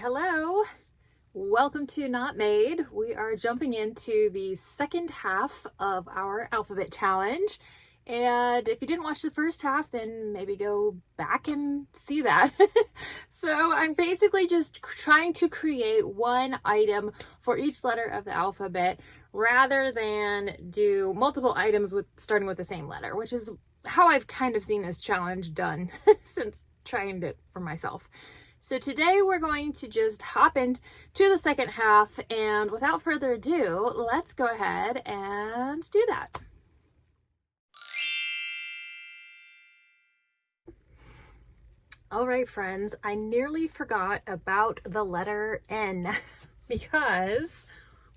Hello, welcome to Not Made. We are jumping into the second half of our alphabet challenge. And if you didn't watch the first half, then maybe go back and see that. So I'm basically just trying to create one item for each letter of the alphabet rather than do multiple items starting with the same letter, which is how I've kind of seen this challenge done since trying it for myself. So today we're going to just hop into the second half, and without further ado, let's go ahead and do that. All right, friends, I nearly forgot about the letter N because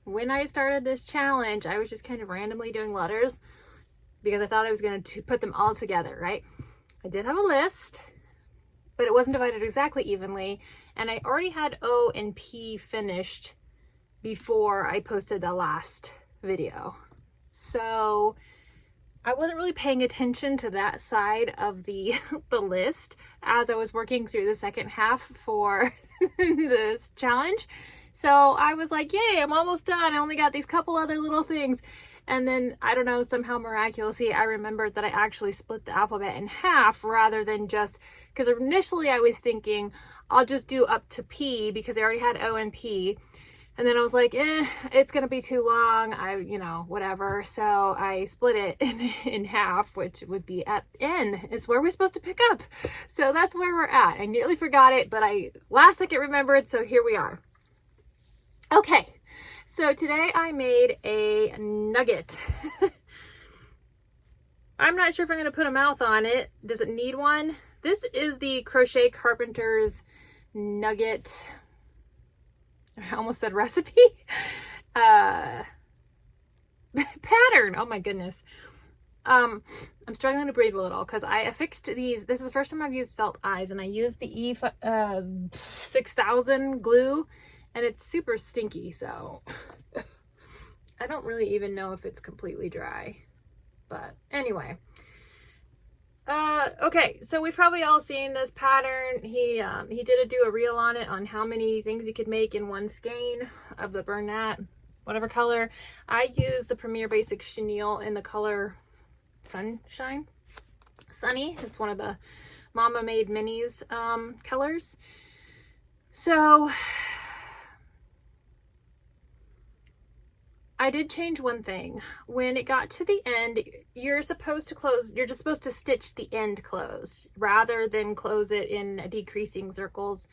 when I started this challenge, I was just kind of randomly doing letters because I thought I was going to put them all together, right? I did have a list, but it wasn't divided exactly evenly, and I already had O and P finished before I posted the last video. So I wasn't really paying attention to that side of the list as I was working through the second half for this challenge. So I was like, yay, I'm almost done. I only got these couple other little things. And then, I don't know, somehow miraculously, I remembered that I actually split the alphabet in half rather than just, because initially I was thinking I'll just do up to P because I already had O and P. And then I was like, it's going to be too long. Whatever. So I split it in half, which would be at N. It's where we're supposed to pick up. So that's where we're at. I nearly forgot it, but I last second remembered. So here we are. Okay. So today I made a nugget. I'm not sure if I'm going to put a mouth on it. Does it need one? This is the Crochet Carpenter's nugget. I almost said recipe. Pattern. Oh my goodness. I'm struggling to breathe a little because I affixed these. This is the first time I've used felt eyes, and I used the E6000 glue. And it's super stinky, so I don't really even know if it's completely dry. But anyway. Okay, so we've probably all seen this pattern. He did do a reel on it on how many things you could make in one skein of the Bernat, whatever color. I use the Premier Basic Chenille in the color Sunshine. Sunny. It's one of the Mama Made Minis colors. So I did change one thing. When it got to the end, you're just supposed to stitch the end closed rather than close it in decreasing circles.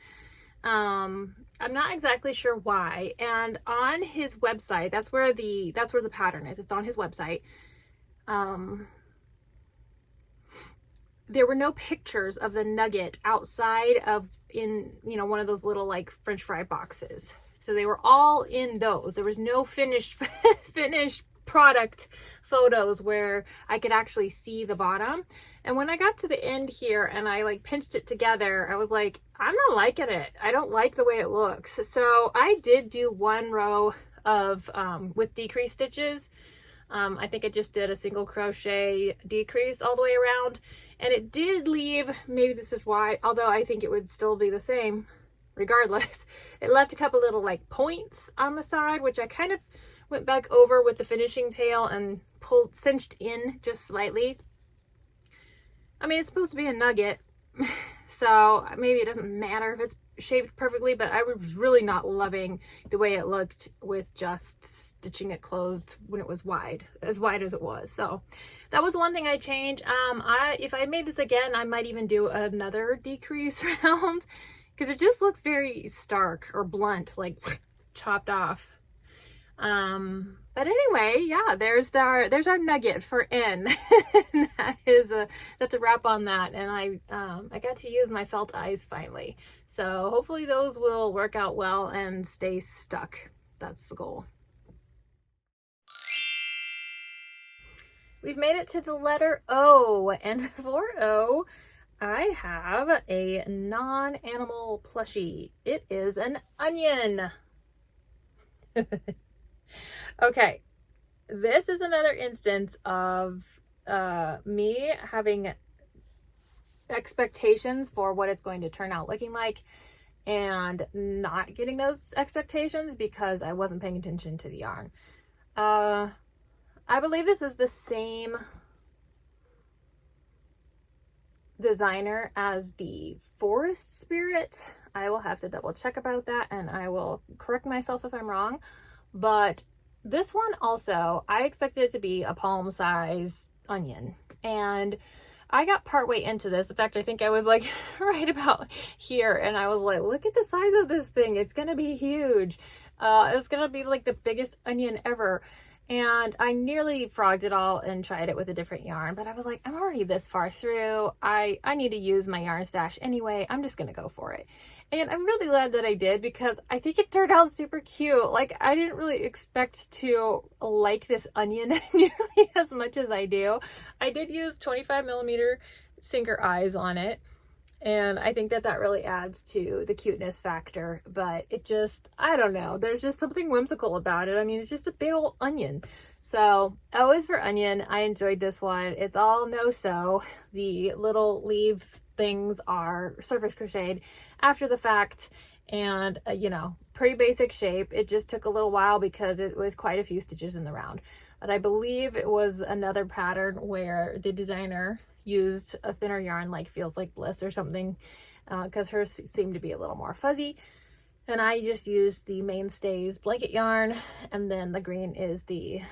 I'm not exactly sure why. And on his website, that's where the pattern is. It's on his website. There were no pictures of the nugget outside of one of those little like French fry boxes. So they were all in those. There was no finished product photos where I could actually see the bottom. And when I got to the end here and I like pinched it together, I was like, I'm not liking it. I don't like the way it looks. So I did do one row of with decrease stitches. I think I just did a single crochet decrease all the way around, and it did leave, maybe this is why, although I think it would still be the same regardless, it left a couple little like points on the side, which I kind of went back over with the finishing tail and cinched in just slightly. I mean, it's supposed to be a nugget, so maybe it doesn't matter if it's shaped perfectly, but I was really not loving the way it looked with just stitching it closed when it was as wide as it was. So that was one thing I changed. If I made this again, I might even do another decrease round because it just looks very stark or blunt, like chopped off. But anyway, yeah, there's our nugget for N. That's a wrap on that. And I got to use my felt eyes finally. So hopefully those will work out well and stay stuck. That's the goal. We've made it to the letter O, and for O, I have a non-animal plushie. It is an onion. Okay, this is another instance of me having expectations for what it's going to turn out looking like, and not getting those expectations because I wasn't paying attention to the yarn. I believe this is the same designer as the Forest Spirit. I will have to double check about that, and I will correct myself if I'm wrong. But this one also, I expected it to be a palm size onion, and I got partway into this. In fact, I think I was like right about here, and I was like, look at the size of this thing. It's gonna be huge. It's gonna be like the biggest onion ever. And I nearly frogged it all and tried it with a different yarn, but I was like, I'm already this far through. I need to use my yarn stash anyway. I'm just gonna go for it. And I'm really glad that I did, because I think it turned out super cute. Like, I didn't really expect to like this onion nearly as much as I do. I did use 25mm sinker eyes on it, and I think that that really adds to the cuteness factor, but it just, I don't know, there's just something whimsical about it. I mean, it's just a big old onion. So always for onion, I enjoyed this one. It's all no-sew. The little leaf things are surface crocheted after the fact, and you know, pretty basic shape. It just took a little while because it was quite a few stitches in the round. But I believe it was another pattern where the designer used a thinner yarn like Feels Like Bliss or something, because hers seemed to be a little more fuzzy, and I just used the Mainstays blanket yarn, and then the green is the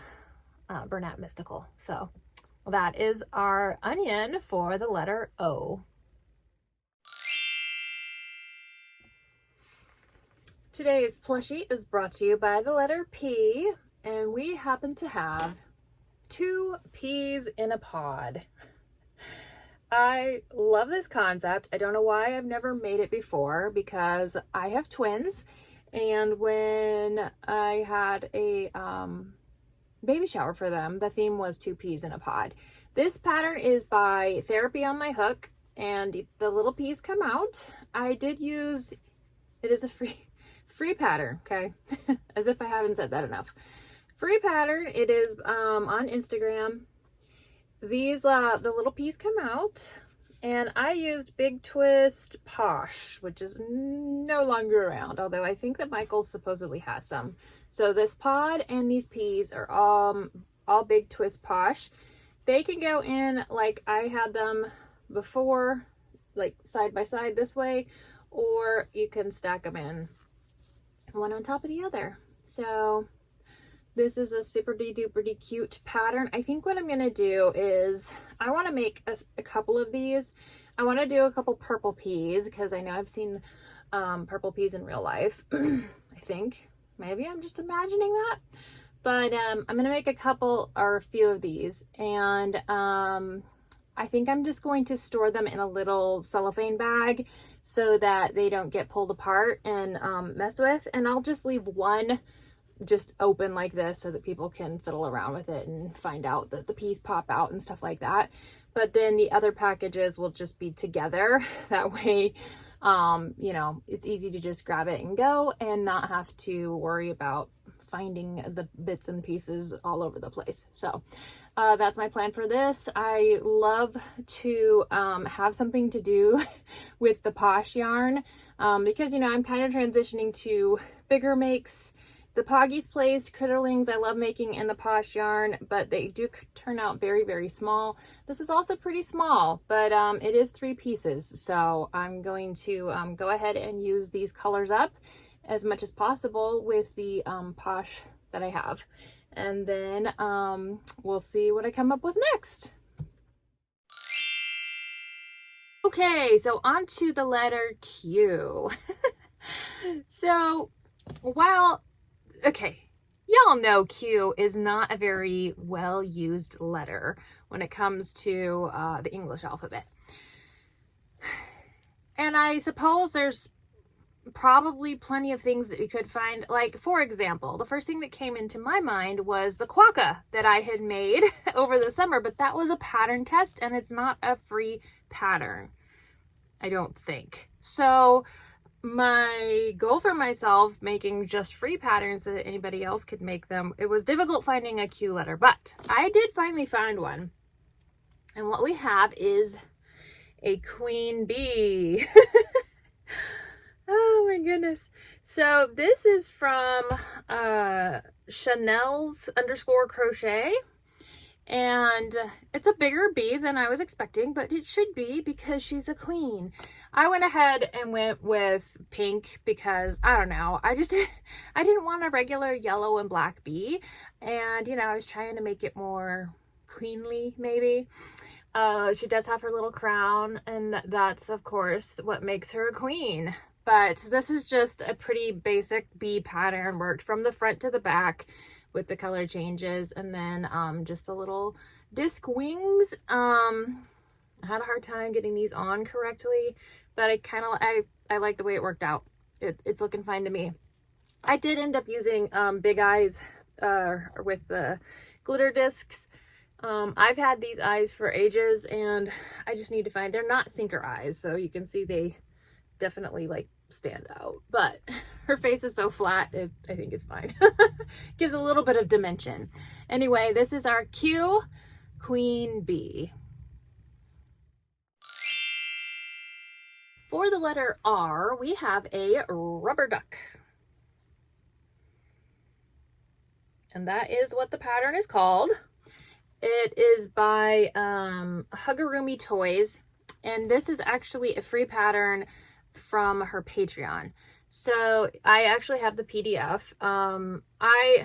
Bernat Mystical. So that is our onion for the letter O. Today's plushie is brought to you by the letter P, and we happen to have 2 peas in a pod. I love this concept. I don't know why I've never made it before, because I have twins, and when I had a baby shower for them, the theme was 2 peas in a pod. This pattern is by Therapy on My Hook, and the little peas come out. I did use, it is a free pattern, okay? As if I haven't said that enough. Free pattern. It is on Instagram. These the little peas come out, and I used Big Twist Posh, which is no longer around, although I think that Michael supposedly has some. So this pod and these peas are all Big Twist Posh. They can go in like I had them before, like side by side this way, or you can stack them in one on top of the other. So this is a super duper cute pattern. I think what I'm gonna do is I want to make a couple of these. I want to do a couple purple peas, because I know I've seen purple peas in real life. I think maybe I'm just imagining that, but I'm gonna make a couple or a few of these, and I think I'm just going to store them in a little cellophane bag so that they don't get pulled apart and messed with, and I'll just leave one just open like this so that people can fiddle around with it and find out that the peas pop out and stuff like that. But then the other packages will just be together. That way, you know, it's easy to just grab it and go and not have to worry about finding the bits and pieces all over the place. So that's my plan for this. I love to have something to do with the Posh yarn, because, you know, I'm kind of transitioning to bigger makes. The Poggy's Place Critterlings I love making in the Posh yarn, but they do turn out very, very small. This is also pretty small, but it is 3 pieces. So I'm going to go ahead and use these colors up as much as possible with the Posh that I have. And then we'll see what I come up with next. Okay, so on to the letter Q. So while okay, y'all know Q is not a very well used letter when it comes to the English alphabet. And I suppose there's probably plenty of things that we could find. Like, for example, the first thing that came into my mind was the quokka that I had made over the summer, but that was a pattern test and it's not a free pattern, I don't think. So my goal for myself, making just free patterns so that anybody else could make them, it was difficult finding a Q letter, but I did finally find one. And what we have is a queen bee. Oh my goodness. So this is from Chanel's _ crochet. And it's a bigger bee than I was expecting, but it should be because she's a queen. I went ahead and went with pink because, I don't know, I didn't want a regular yellow and black bee. And, you know, I was trying to make it more queenly, maybe. She does have her little crown, and that's, of course, what makes her a queen. But this is just a pretty basic bee pattern, worked from the front to the back with the color changes, and then just the little disc wings. I had a hard time getting these on correctly, but I like the way it worked out. It's looking fine to me. I did end up using big eyes with the glitter discs. I've had these eyes for ages, and I just need to find, they're not sinker eyes, so you can see they definitely like stand out, but her face is so flat, I think it's fine. Gives a little bit of dimension. Anyway, this is our Q Queen Bee. For the letter R, we have a rubber duck. And that is what the pattern is called. It is by Hugurumi Toys, and this is actually a free pattern from her Patreon. So I actually have the PDF. I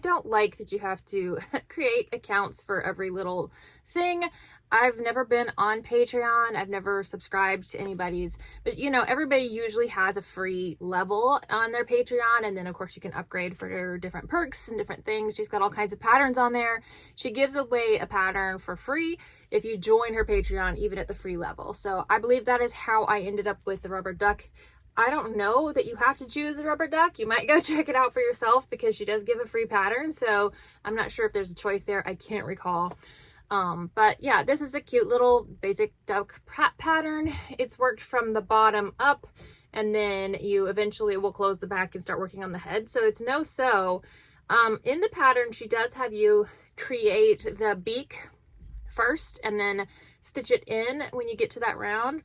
don't like that you have to create accounts for every little thing. I've never been on Patreon. I've never subscribed to anybody's, but you know, everybody usually has a free level on their Patreon. And then of course you can upgrade for different perks and different things. She's got all kinds of patterns on there. She gives away a pattern for free if you join her Patreon, even at the free level. So I believe that is how I ended up with the rubber duck. I don't know that you have to choose a rubber duck. You might go check it out for yourself because she does give a free pattern. So I'm not sure if there's a choice there. I can't recall. But yeah, this is a cute little basic duck pattern. It's worked from the bottom up, and then you eventually will close the back and start working on the head. So it's no sew. In the pattern, she does have you create the beak first and then stitch it in when you get to that round.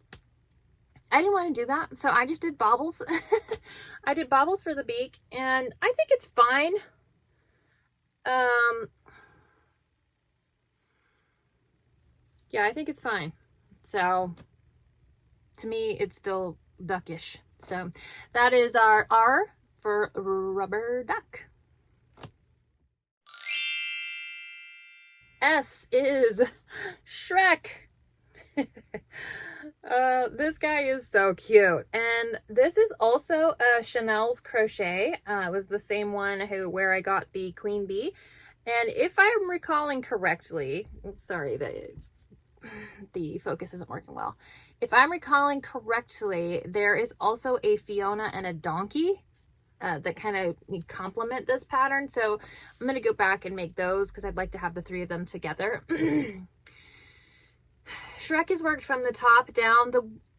I didn't want to do that, so I just did bobbles. I did bobbles for the beak, and I think it's fine. Yeah, I think it's fine. So to me, it's still duckish. So that is our R for rubber duck. S is Shrek. This guy is so cute, and this is also a Chanel's crochet. It was the same one where I got the queen bee, and if I'm recalling correctly, sorry, the focus isn't working well. If I'm recalling correctly, there is also a Fiona and a donkey that kind of complement this pattern. So I'm going to go back and make those because I'd like to have the three of them together. Shrek is worked from the top down.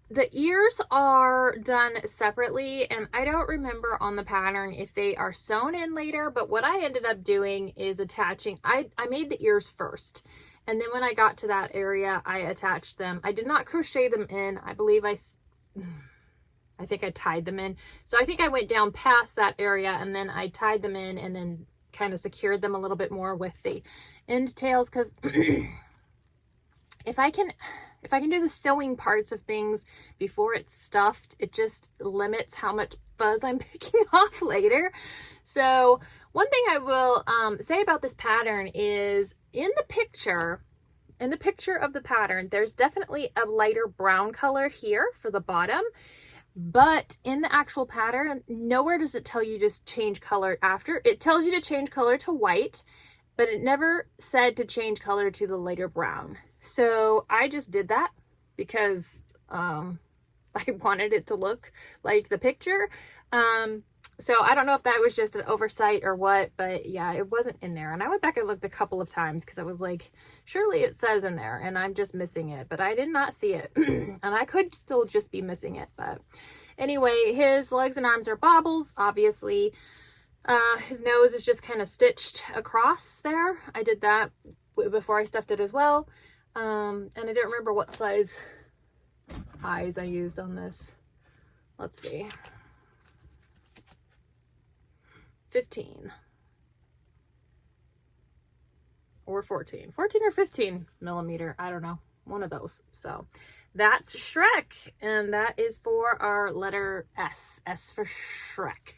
The ears are done separately, and I don't remember on the pattern if they are sewn in later, but what I ended up doing is attaching, I made the ears first. And then when I got to that area, I attached them. I did not crochet them in. I believe I think I tied them in. So I think I went down past that area and then I tied them in and then kind of secured them a little bit more with the end tails. Because if I can do the sewing parts of things before it's stuffed, it just limits how much fuzz I'm picking off later. So one thing I will say about this pattern is in the picture of the pattern, there's definitely a lighter brown color here for the bottom, but in the actual pattern, nowhere does it tell you just change color after. It tells you to change color to white, but it never said to change color to the lighter brown. So I just did that because I wanted it to look like the picture. So I don't know if that was just an oversight or what, but yeah, it wasn't in there. And I went back and looked a couple of times because I was like, surely it says in there and I'm just missing it, but I did not see it. And I could still just be missing it. But anyway, his legs and arms are bobbles, obviously. His nose is just kind of stitched across there. I did that before I stuffed it as well. And I don't remember what size eyes I used on this. let's see, 15 or 14 or 15 millimeter. I don't know, one of those. So that's Shrek, and that is for our letter S for Shrek.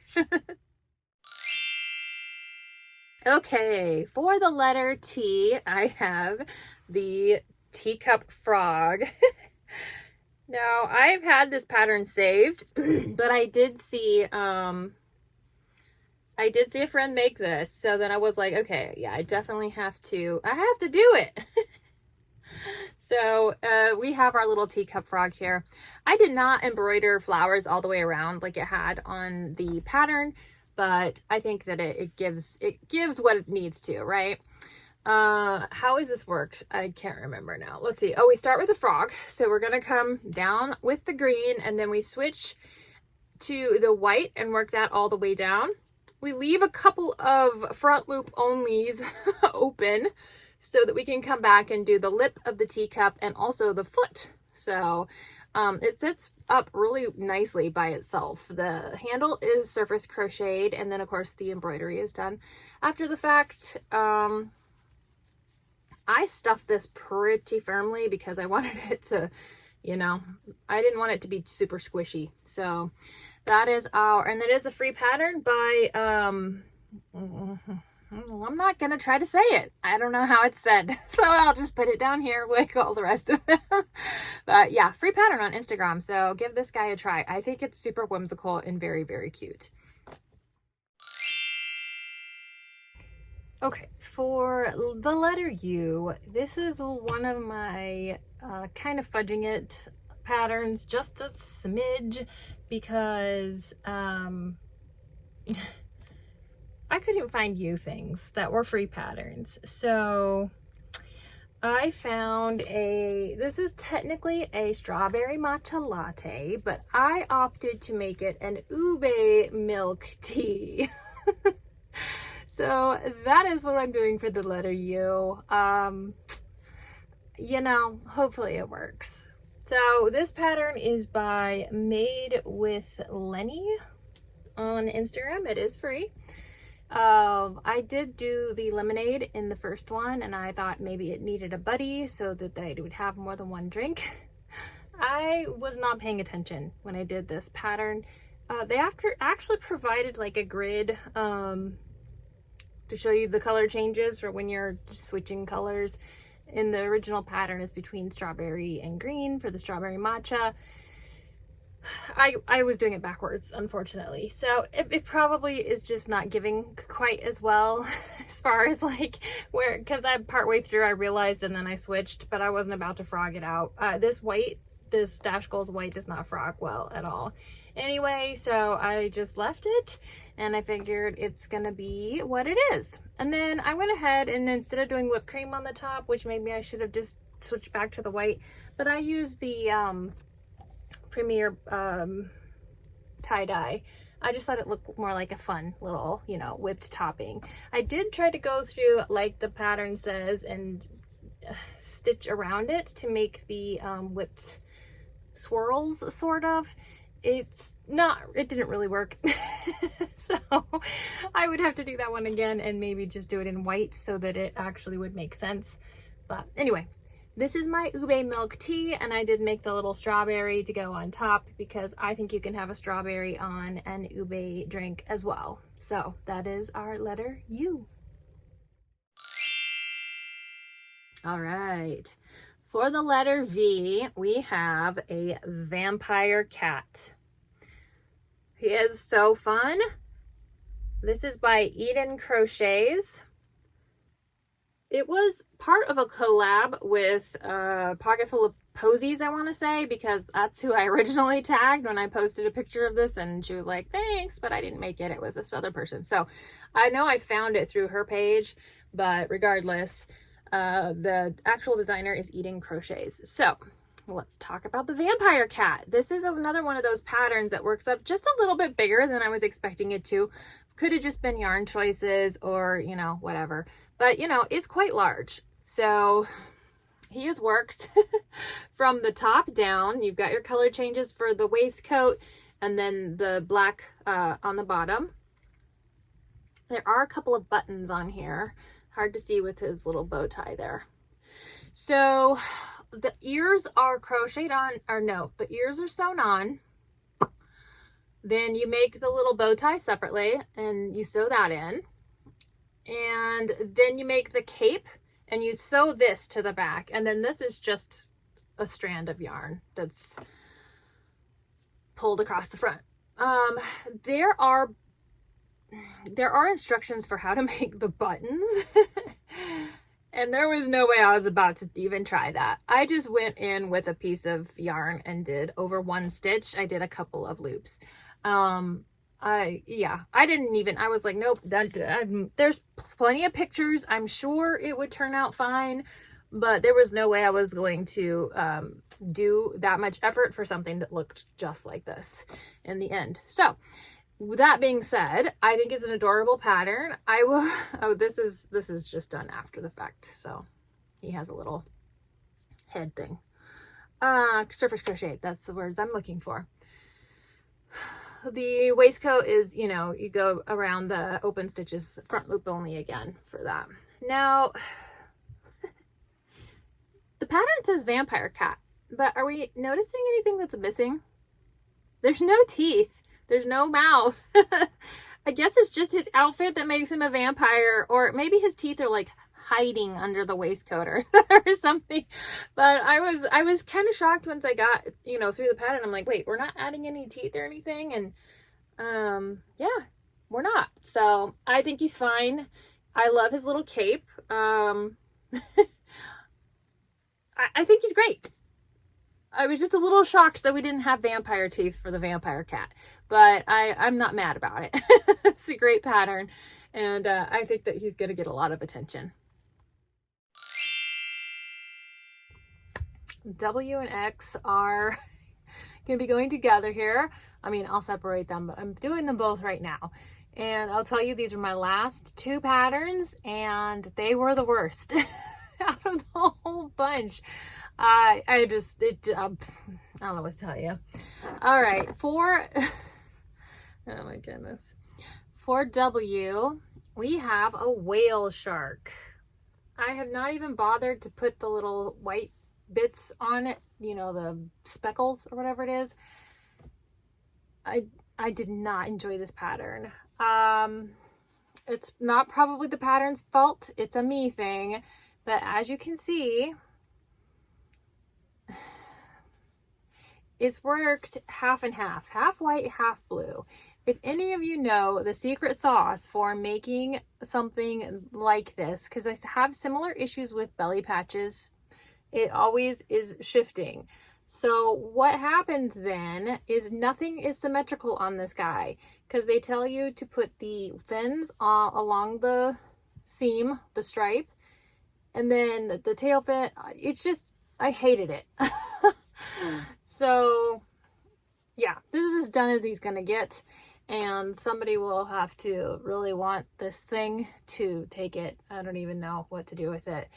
Okay, for the letter T, I have the teacup frog. Now, I've had this pattern saved, but I did see a friend make this, so then I was like, okay, yeah, I definitely have to do it. So we have our little teacup frog here. I did not embroider flowers all the way around like it had on the pattern, but I think that it gives what it needs to, right? How has this worked? I can't remember now. Let's see. Oh, we start with the frog. So we're going to come down with the green, and then we switch to the white and work that all the way down. We leave a couple of front loop onlys open so that we can come back and do the lip of the teacup and also the foot. So it sits up really nicely by itself. The handle is surface crocheted, and then of course the embroidery is done after the fact. I stuffed this pretty firmly because I wanted it to, I didn't want it to be super squishy. So that is and it is a free pattern by, I'm not going to try to say it. I don't know how it's said. So I'll just put it down here with all the rest of them. But yeah, free pattern on Instagram. So give this guy a try. I think it's super whimsical and very, very cute. Okay, for the letter U, this is one of my kind of fudging it patterns, just a smidge, because I couldn't find U things that were free patterns. So I found this is technically a strawberry matcha latte, but I opted to make it an ube milk tea. So that is what I'm doing for the letter U. Hopefully it works. So this pattern is by Made with Lenny on Instagram. It is free. I did do the lemonade in the first one, and I thought maybe it needed a buddy so that they would have more than one drink. I was not paying attention when I did this pattern. They actually provided like a grid to show you the color changes for when you're switching colors. In the original pattern is between strawberry and green for the strawberry matcha. I was doing it backwards, unfortunately. So it probably is just not giving quite as well as far as like because I partway through I realized and then I switched, but I wasn't about to frog it out. This Dash Goals white does not frog well at all. Anyway, so I just left it, and I figured it's gonna be what it is. And then I went ahead and instead of doing whipped cream on the top, which maybe I should have just switched back to the white, but I used the Premier tie-dye. I just thought it looked more like a fun little, whipped topping. I did try to go through, like the pattern says, and stitch around it to make the whipped swirls, sort of. It didn't really work. So I would have to do that one again and maybe just do it in white so that it actually would make sense. But anyway, this is my ube milk tea, and I did make the little strawberry to go on top because I think you can have a strawberry on an ube drink as well. So that is our letter U. All right. For the letter V, we have a vampire cat. He is so fun. This is by Eden Crochets. It was part of a collab with Pocketful of Posies, I want to say, because that's who I originally tagged when I posted a picture of this, and she was like, thanks, but I didn't make it. It was this other person. So I know I found it through her page, but regardless, the actual designer is Eden Crochets. So let's talk about the vampire cat. This is another one of those patterns that works up just a little bit bigger than I was expecting it to. Could have just been yarn choices or, whatever. But, it's quite large. So he has worked from the top down. You've got your color changes for the waistcoat. and then the black on the bottom. There are a couple of buttons on here, hard to see with his little bow tie there. So the ears are crocheted on, or no, the ears are sewn on. Then you make the little bow tie separately and you sew that in. And then you make the cape and you sew this to the back. And then this is just a strand of yarn that's pulled across the front. There are instructions for how to make the buttons. And there was no way I was about to even try that. I just went in with a piece of yarn and did over one stitch. I did a couple of loops. I was like, nope, there's plenty of pictures. I'm sure it would turn out fine, but there was no way I was going to do that much effort for something that looked just like this in the end. So with that being said, I think it's an adorable pattern. I will, oh, this is just done after the fact. So he has a little head thing. Surface crochet, that's the words I'm looking for. The waistcoat is, you know, you go around the open stitches, front loop only again for that. Now, the pattern says vampire cat, but are we noticing anything that's missing? There's no teeth. There's no mouth. I guess it's just his outfit that makes him a vampire, or maybe his teeth are like hiding under the waistcoat or something. But I was kind of shocked once I got, you know, through the pattern. I'm like, wait, we're not adding any teeth or anything. And yeah, we're not. So I think he's fine. I love his little cape. I think he's great. I was just a little shocked that we didn't have vampire teeth for the vampire cat, but I'm not mad about it. It's a great pattern, and I think that he's going to get a lot of attention. W and X are going to be going together here. I mean, I'll separate them, but I'm doing them both right now. And I'll tell you, these are my last two patterns, and they were the worst out of the whole bunch. I don't know what to tell you. All right, oh my goodness. For W, we have a whale shark. I have not even bothered to put the little white bits on it, you know, the speckles or whatever it is. I did not enjoy this pattern. It's not probably the pattern's fault. It's a me thing. But as you can see, it's worked half and half white, half blue. If any of you know the secret sauce for making something like this, because I have similar issues with belly patches, it always is shifting. So what happens then is nothing is symmetrical on this guy, because they tell you to put the fins along the seam, the stripe, and then the tail fin. It's just, I hated it. So yeah, this is as done as he's gonna get, and somebody will have to really want this thing to take it. I don't even know what to do with it.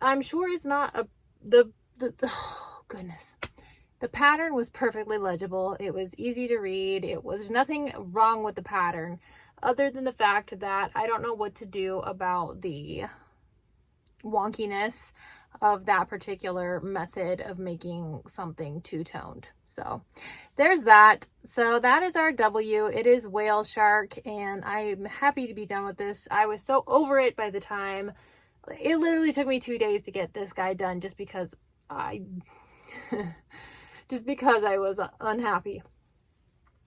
I'm sure it's not oh goodness. The pattern was perfectly legible. It was easy to read. It was nothing wrong with the pattern other than the fact that I don't know what to do about the wonkiness of that particular method of making something two-toned. So there's that. So that is our W. It is whale shark, and I'm happy to be done with this. I was so over it by the time. It literally took me 2 days to get this guy done just because I was unhappy.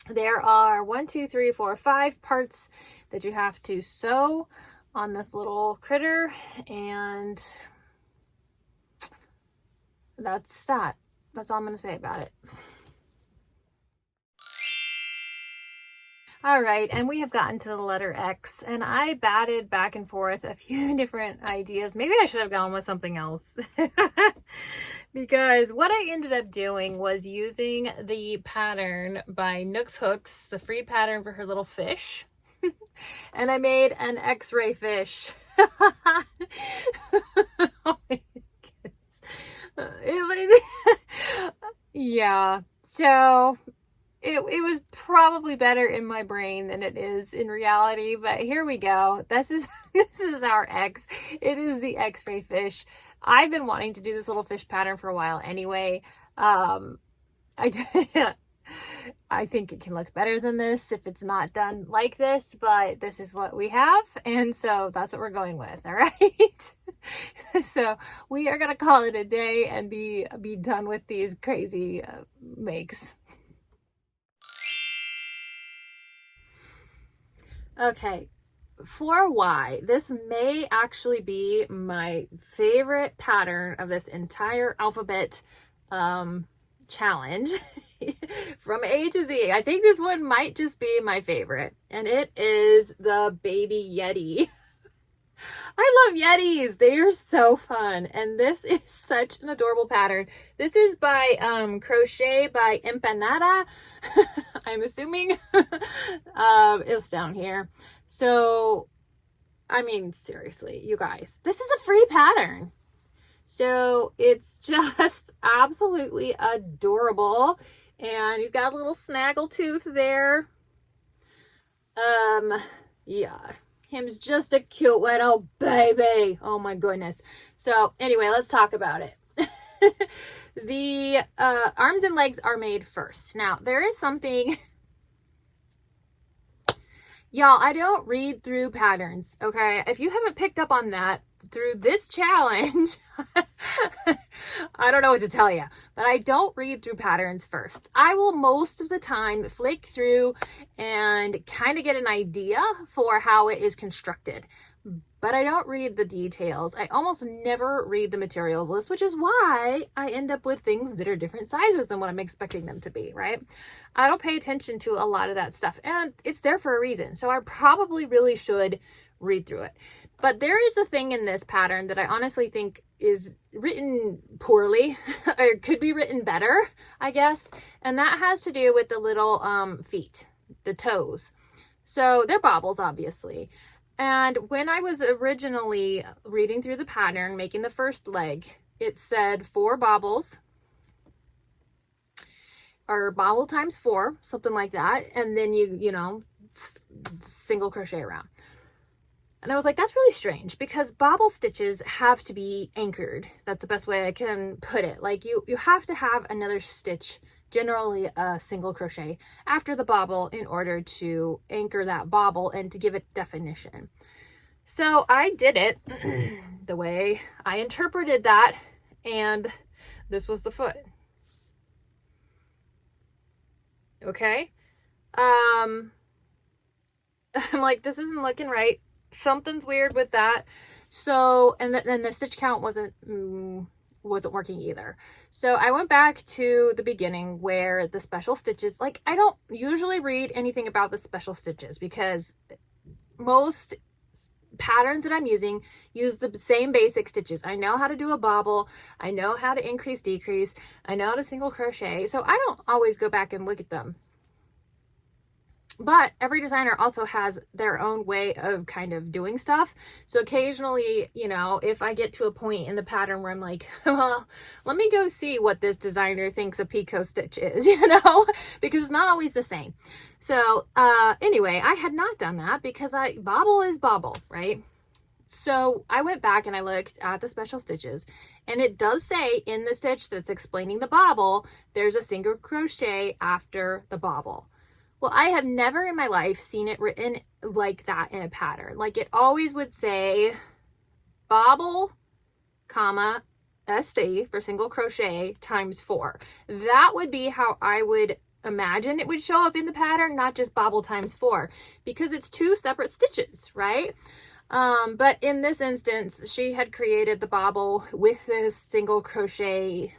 There are 5 parts that you have to sew on this little critter, and that's that. That's all I'm going to say about it. All right, and we have gotten to the letter X, and I batted back and forth a few different ideas. Maybe I should have gone with something else. Because what I ended up doing was using the pattern by Nooks Hooks, the free pattern for her little fish. And I made an X-ray fish. Oh my goodness. Yeah, so it was probably better in my brain than it is in reality, but here we go. This is our X. It is the X-ray fish. I've been wanting to do this little fish pattern for a while anyway. I think it can look better than this if it's not done like this, but this is what we have, and so that's what we're going with. All right. So we are gonna call it a day and be done with these crazy makes. Okay, for Y, this may actually be my favorite pattern of this entire alphabet challenge from A to Z. I think this one might just be my favorite, and it is the baby Yeti. I love Yetis. They are so fun, and this is such an adorable pattern. This is by Crochet by Empanada. I'm assuming it's down here. So, I mean, seriously, you guys, this is a free pattern. So it's just absolutely adorable, and he's got a little snaggle tooth there. Yeah. Him's just a cute little baby. Oh my goodness. So anyway, let's talk about it. The arms and legs are made first. Now, there is something... Y'all, I don't read through patterns, okay? If you haven't picked up on that through this challenge, I don't know what to tell you, but I don't read through patterns first. I will most of the time flake through and kind of get an idea for how it is constructed, but I don't read the details. I almost never read the materials list, which is why I end up with things that are different sizes than what I'm expecting them to be, right? I don't pay attention to a lot of that stuff, and it's there for a reason. So I probably really should read through it. But there is a thing in this pattern that I honestly think is written poorly, or could be written better, I guess. And that has to do with the little feet, the toes. So they're bobbles, obviously. And when I was originally reading through the pattern, making the first leg, it said 4 bobbles, or bobble times 4, something like that. And then you know, single crochet around. And I was like, that's really strange, because bobble stitches have to be anchored. That's the best way I can put it. Like you have to have another stitch, generally a single crochet, after the bobble in order to anchor that bobble and to give it definition. So I did it the way I interpreted that, and this was the foot. Okay. I'm like, this isn't looking right. Something's weird with that. So, and then the stitch count wasn't working either. So I went back to the beginning where the special stitches, like I don't usually read anything about the special stitches because most patterns that I'm using use the same basic stitches. I know how to do a bobble. I know how to increase, decrease. I know how to single crochet. So I don't always go back and look at them. But every designer also has their own way of kind of doing stuff. So occasionally, you know, if I get to a point in the pattern where I'm like, well, let me go see what this designer thinks a picot stitch is, you know, because it's not always the same. So anyway, I had not done that because bobble is bobble, right? So I went back and I looked at the special stitches, and it does say in the stitch that's explaining the bobble, there's a single crochet after the bobble. Well, I have never in my life seen it written like that in a pattern. Like it always would say bobble, comma, ST for single crochet times 4. That would be how I would imagine it would show up in the pattern, not just bobble times 4, because it's 2 separate stitches, right? But in this instance, she had created the bobble with the single crochet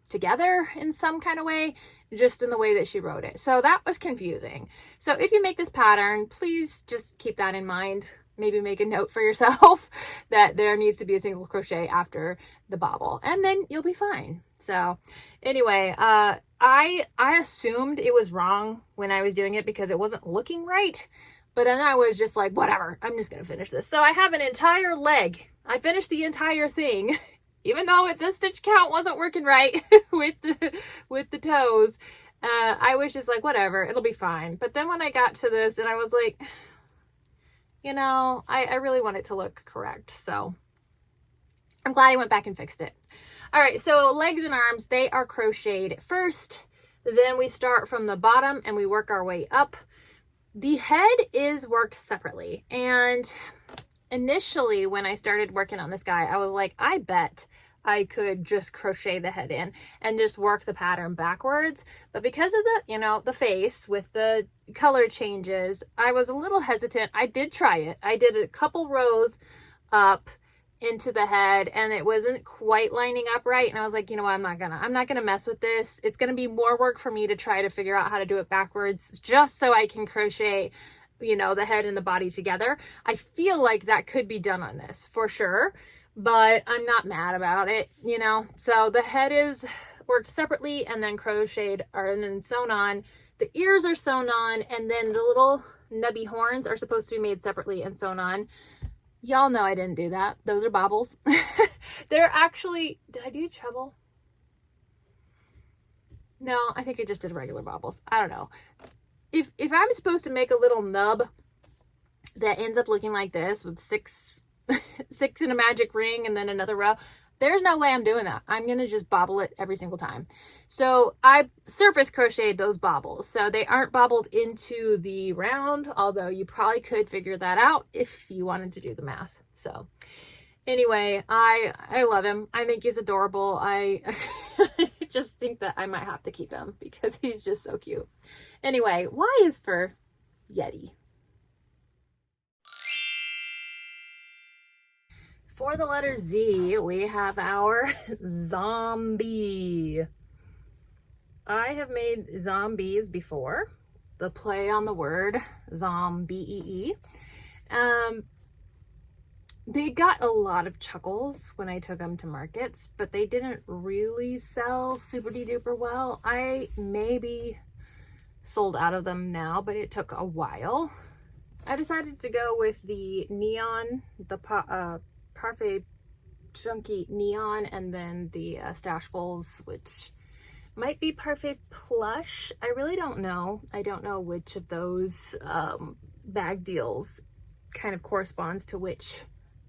together in some kind of way, just in the way that she wrote it. So that was confusing. So if you make this pattern, please just keep that in mind. Maybe make a note for yourself that there needs to be a single crochet after the bobble, and then you'll be fine. So anyway, I assumed it was wrong when I was doing it because it wasn't looking right. But then I was just like, whatever, I'm just going to finish this. So I have an entire leg. I finished the entire thing. Even though if the stitch count wasn't working right with the toes, I was just like, whatever, it'll be fine. But then when I got to this and I was like, you know, I really want it to look correct. So I'm glad I went back and fixed it. All right, so legs and arms, they are crocheted first. Then we start from the bottom and we work our way up. The head is worked separately. And initially when I started working on this guy, I was like, I bet I could just crochet the head in and just work the pattern backwards. But because of the, you know, the face with the color changes, I was a little hesitant. I did try it. I did a couple rows up into the head and it wasn't quite lining up right. And I was like, you know what, I'm not gonna mess with this. It's gonna be more work for me to try to figure out how to do it backwards just so I can crochet, you know, the head and the body together. I feel like that could be done on this for sure, but I'm not mad about it, you know. So the head is worked separately and then crocheted and then sewn on. The ears are sewn on, and then the little nubby horns are supposed to be made separately and sewn on. Y'all know I didn't do that. Those are bobbles. They're actually, did I do treble? No, I think I just did regular bobbles. I don't know. If I'm supposed to make a little nub that ends up looking like this with six in a magic ring and then another row, there's no way I'm doing that. I'm going to just bobble it every single time. So I surface crocheted those bobbles. So they aren't bobbled into the round, although you probably could figure that out if you wanted to do the math. So anyway, I love him. I think he's adorable. I just think that I might have to keep him because he's just so cute. Anyway, Y is for Yeti. For the letter Z, we have our zombie. I have made zombies before. The play on the word zombie. They got a lot of chuckles when I took them to markets, but they didn't really sell super duper well. I maybe sold out of them now, but it took a while. I decided to go with the neon, the Parfait Chunky Neon, and then the Stash Bowls, which might be Parfait Plush. I really don't know. I don't know which of those bag deals kind of corresponds to which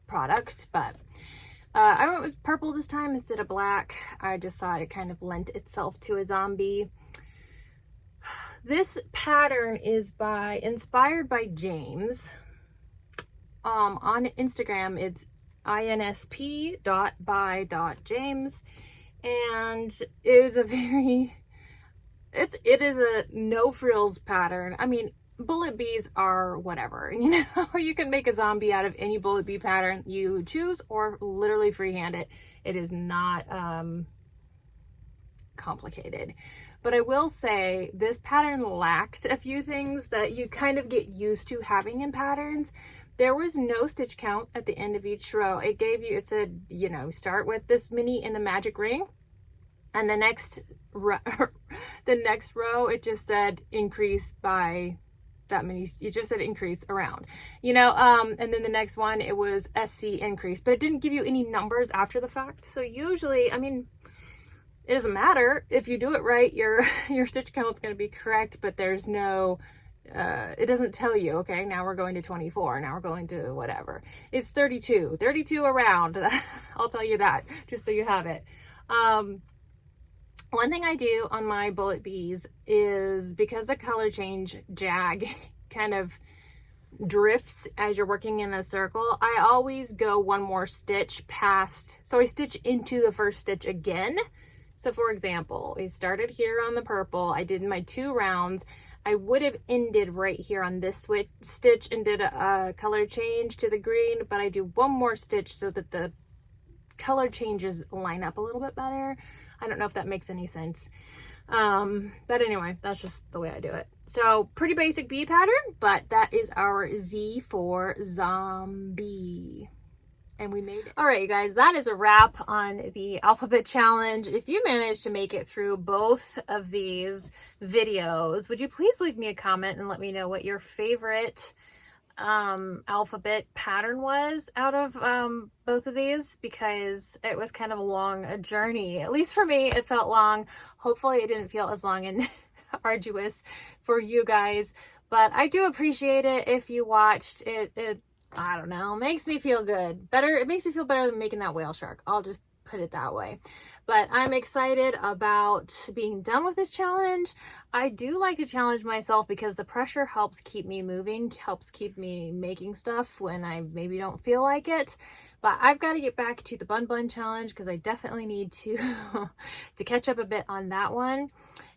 product, but I went with purple this time instead of black. I just thought it kind of lent itself to a zombie. This pattern is inspired by James. On Instagram, it's insp.by.james, and it is a no frills pattern. I mean, bullet bees are whatever, you know. You can make a zombie out of any bullet bee pattern you choose, or literally freehand it. It is not complicated. But I will say this pattern lacked a few things that you kind of get used to having in patterns. There was no stitch count at the end of each row. It said, you know, start with this many in the magic ring, and the next row it just said increase by that many. It just said increase around, you know, and then the next one it was SC increase, but it didn't give you any numbers after the fact. So usually, I mean, it doesn't matter if you do it right, your stitch count is going to be correct, but there's no it doesn't tell you, okay, now we're going to 24, now we're going to whatever. It's 32 around. I'll tell you that just so you have it. One thing I do on my bullet bees is, because the color change jag kind of drifts as you're working in a circle, I always go one more stitch past, so I stitch into the first stitch again. So for example, I started here on the purple, I did my 2 rounds, I would have ended right here on this stitch and did a color change to the green, but I do one more stitch so that the color changes line up a little bit better. I don't know if that makes any sense. But anyway, that's just the way I do it. So pretty basic bee pattern, but that is our Z for zombie. And we made it. All right, you guys, that is a wrap on the alphabet challenge. If you managed to make it through both of these videos, would you please leave me a comment and let me know what your favorite alphabet pattern was out of both of these, because it was kind of a long journey. At least for me, it felt long. Hopefully it didn't feel as long in arduous for you guys, but I do appreciate it if you watched it. I don't know, makes me feel good. It makes me feel better than making that whale shark. I'll just put it that way. But I'm excited about being done with this challenge. I do like to challenge myself because the pressure helps keep me moving, helps keep me making stuff when I maybe don't feel like it. But I've got to get back to the bun bun challenge because I definitely need to to catch up a bit on that one.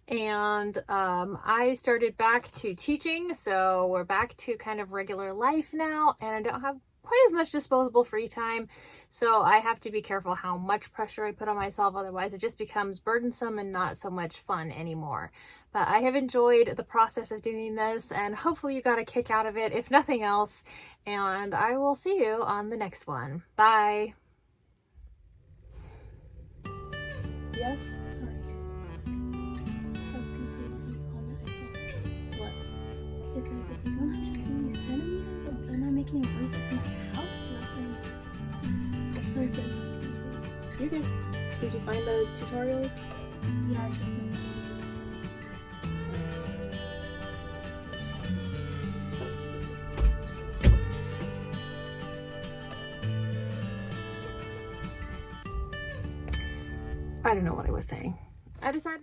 And I started back to teaching, so we're back to kind of regular life now, and I don't have quite as much disposable free time, so I have to be careful how much pressure I put on myself, otherwise it just becomes burdensome and not so much fun anymore. But I have enjoyed the process of doing this, and hopefully you got a kick out of it, if nothing else, and I will see you on the next one. Bye! Yes? Sorry. I was confused when you comment I saw. What? It's like 180 centimeters? Am I making a bracelet for my house? Sorry for that. You're good. Did you find the tutorial? Yeah, it's just I don't know what I was saying. I decided